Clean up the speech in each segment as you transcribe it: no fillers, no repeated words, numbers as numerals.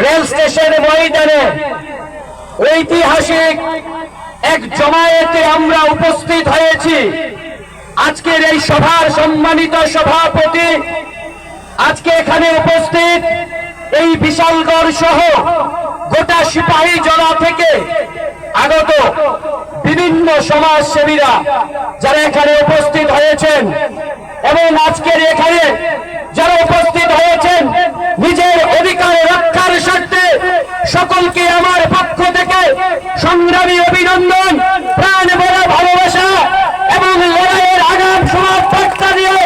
Rail station ময়দানে ঐতিহাসিক এক জমায়েতে আমরা উপস্থিত হয়েছি। আজকের এই সভার সম্মানিত সভাপতি, আজকে এখানে উপস্থিত এই বিশালগড় সহ গোটা সিপাহীজলা থেকে আগত বিভিন্ন সমাজসেবীরা যারা এখানে উপস্থিত হয়েছেন এবং আজকের এখানে যারা উপস্থিত হয়েছেন নিজের অধিকার রক্ষার স্বার্থে সকলকে আমার পক্ষ থেকে সংগ্রামী অভিনন্দন, প্রাণ ভরা ভালোবাসা এবং লড়াইয়ের আগাম সমাপ্তা দিয়ে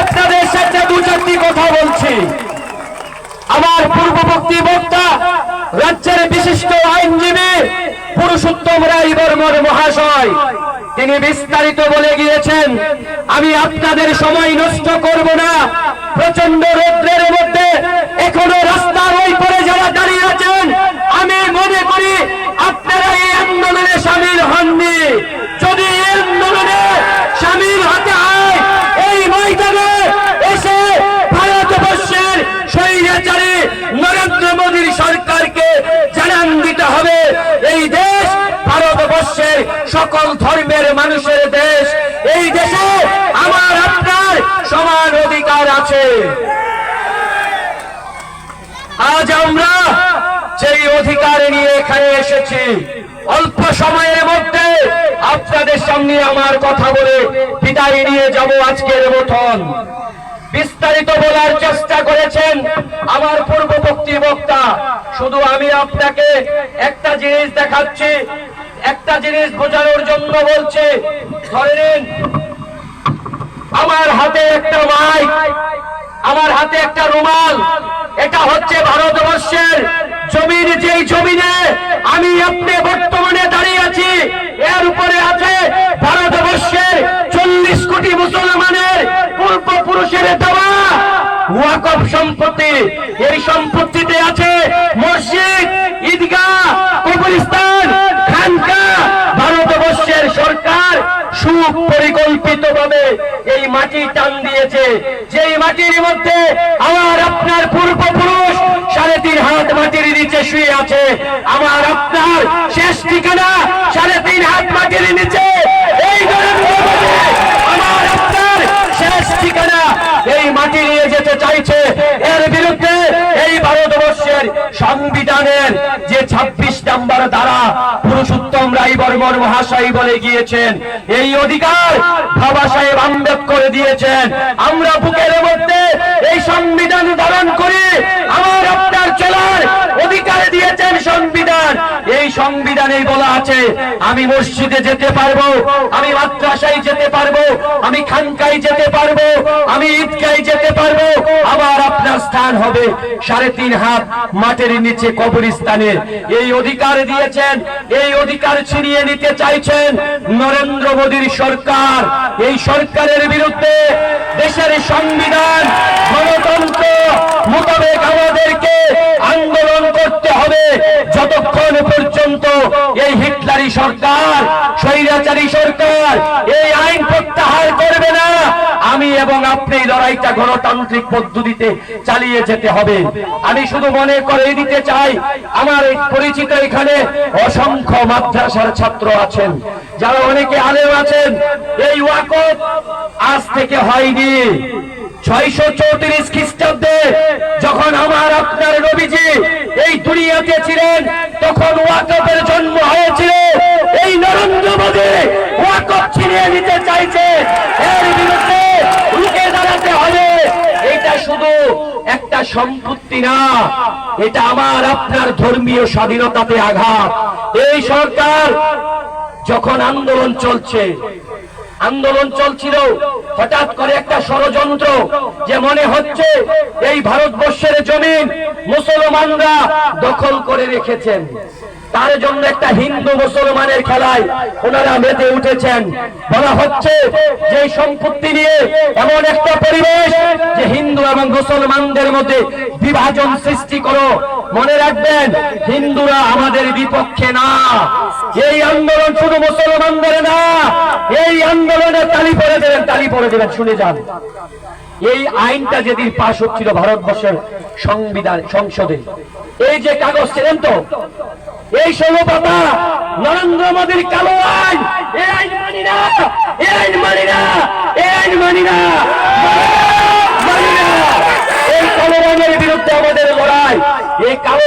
আপনাদের সাথে দু চারটি কথা বলছি। আমার পূর্ববর্তী বক্তা রাজ্যের বিশিষ্ট আইনজীবী পুরুষোত্তম রায় বর্মন মহাশয় তিনি বিস্তারিত বলে গিয়েছেন। আমি আপনাদের সময় নষ্ট করব না। প্রচন্ড রৌদ্রের মধ্যে এখনো রাস্তার ওই পরে যারা দাঁড়িয়ে আছেন, আমি মনে করি আপনারা এই আন্দোলনে সামিল হননি। যদি এই আন্দোলনে সামিল হতে হয়, এই ময়দানে এসে ভারতবর্ষের স্বৈরাচারী নরেন্দ্র মোদীর সরকারকে জানান দিতে হবে এই দেশ ভারতবর্ষের সকল ধর্মের মানুষের দেশ। এই দেশে আমার আপনার সমান অধিকার আছে। আজ আমরা সেই অধিকার নিয়ে এখানে এসেছি। অল্প সময়ের মধ্যে আপনাদের সামনে আমার কথা বলে বিদায় নিয়ে যাব আজকের মতন। বিস্তারিত বলার চেষ্টা করেছেন আমার পূর্ববর্তী বক্তা। শুধু আমি আপনাকে একটা জিনিস দেখাচ্ছি, একটা জিনিস বোঝানোর জন্য বলছি। ধরে নিন আমার হাতে একটা মাইক, আমার হাতে একটা রুমাল, এটা হচ্ছে ভারতবর্ষের জমিন। যেই জমিনে আমি আপনি বর্তমানে দাঁড়িয়ে আছি, এর উপরে আছে ভারতবর্ষের 40 কোটি মুসলমানের পূর্বপুরুষের দেওয়া ওয়াকফ সম্পত্তি। এই সম্পত্তিতে আছে মসজিদ, ঈদগাহ, কবরস্থান, খানকা। ভারতবর্ষের সরকার সুপরিকল্পিতভাবে এই মাটি টান দিয়েছে, যেই মাটির মধ্যে আমার আপনার পূর্বপুরুষ 3.5 হাত মাটির নিচে শুয়ে আছে। আমার আপনার শেষ ঠিকানা 3.5 হাত মাটির নিচে। এই আমার আপনার শেষ ঠিকানা এই মাটি নিয়ে যেতে চাইছে। এর বিরুদ্ধে এই ভারতবর্ষের সংবিধানের যে 26 নম্বর ধারা পুরুষোত্তম রায় বর্মন মহাশয় বলে গিয়েছেন, এই অধিকার বাবা সাহেব আম্বেদকর দিয়েছেন। আমরা বুকের মধ্যে এই সংবিধান ধারণ করি। আমার আপনার চলার অধিকার দিয়েছেন সংবিধান। এই সংবিধানে বলা আছে আমি মসজিদে যেতে পারবো, আমি মাদ্রাসায় যেতে পারবো, আমি খানকায় যেতে পারবো, আমি ঈদগায় যেতে পারবো। আবার আপনার স্থান হবে 3.5 হাত মাটির নিচে কবরস্থানে। এই অধিকার দিয়েছেন। এই অধিকার ছিনিয়ে নিতে চাইছেন নরেন্দ্র মোদীর সরকার। এই সরকারের বিরুদ্ধে দেশের সংবিধান গণতন্ত্র মোতাবেক আমাদেরকে আন্দোলন করতে হবে যতক্ষণ পর্যন্ত এই হিটলারি সরকার, স্বৈরাচারী সরকার এই আইন প্রত্যাহার করবে না। আমি এবং আপনি লড়াইটা গণতান্ত্রিক পদ্ধতিতে চালিয়ে যেতে হবে। আমি শুধু মনে করে দিতে চাই, আমার পরিচিত এখানে অসংখ্য মাদ্রাসার ছাত্র আছেন, যারা অনেকে আলেম আছেন। এই ওয়াকফ আজ থেকে হয়নি। 634 খ্রিস্টাব্দে যখন আমার আপনার নবীজি এই দুনিয়াতে ছিলেন, তখন ওয়াকফের জন্ম হয়েছিল। এই নরেন্দ্র মোদী ওয়াকফ ছিনিয়ে নিতে চাইছে। এর বিরুদ্ধে রুখে দাঁড়াতে হবে। এটা শুধু একটা সম্পত্তি না, এটা আমার আপনার ধর্মীয় স্বাধীনতাতে আঘাত। এই সরকার যখন আন্দোলন চলছিল, হঠাৎ করে একটা ষড়যন্ত্র যে মনে হচ্ছে এই ভারতবর্ষের জমিন মুসলমানরা দখল করে রেখেছেন, তার জন্য একটা হিন্দু মুসলমানের খেলায় ওনারা মেতে উঠেছেন। বলা হচ্ছে যে সম্পত্তি নিয়ে এমন একটা পরিবেশ যে হিন্দু এবং মুসলমানদের মধ্যে বিভাজন সৃষ্টি করো। মনে রাখবেন, হিন্দুরা আমাদের বিপক্ষে না, এই আন্দোলন শুধু মুসলমানদের না, এই আন্দোলনে তালি পড়ে দেবেন। শুনে যান, এই আইনটা যেদিন পাশ হচ্ছিল ভারতবর্ষের সংবিধান সংসদে, এই যে কাগজ ছিলেন তো, এই 16 পাতা নরেন্দ্র মোদীর কালো আইন, এই আইন মানি না, এই আইন মানি না, এই আইন মানি না, মানি না। এই কালো আইনের বিরুদ্ধে আমাদের লড়াই। এই কালো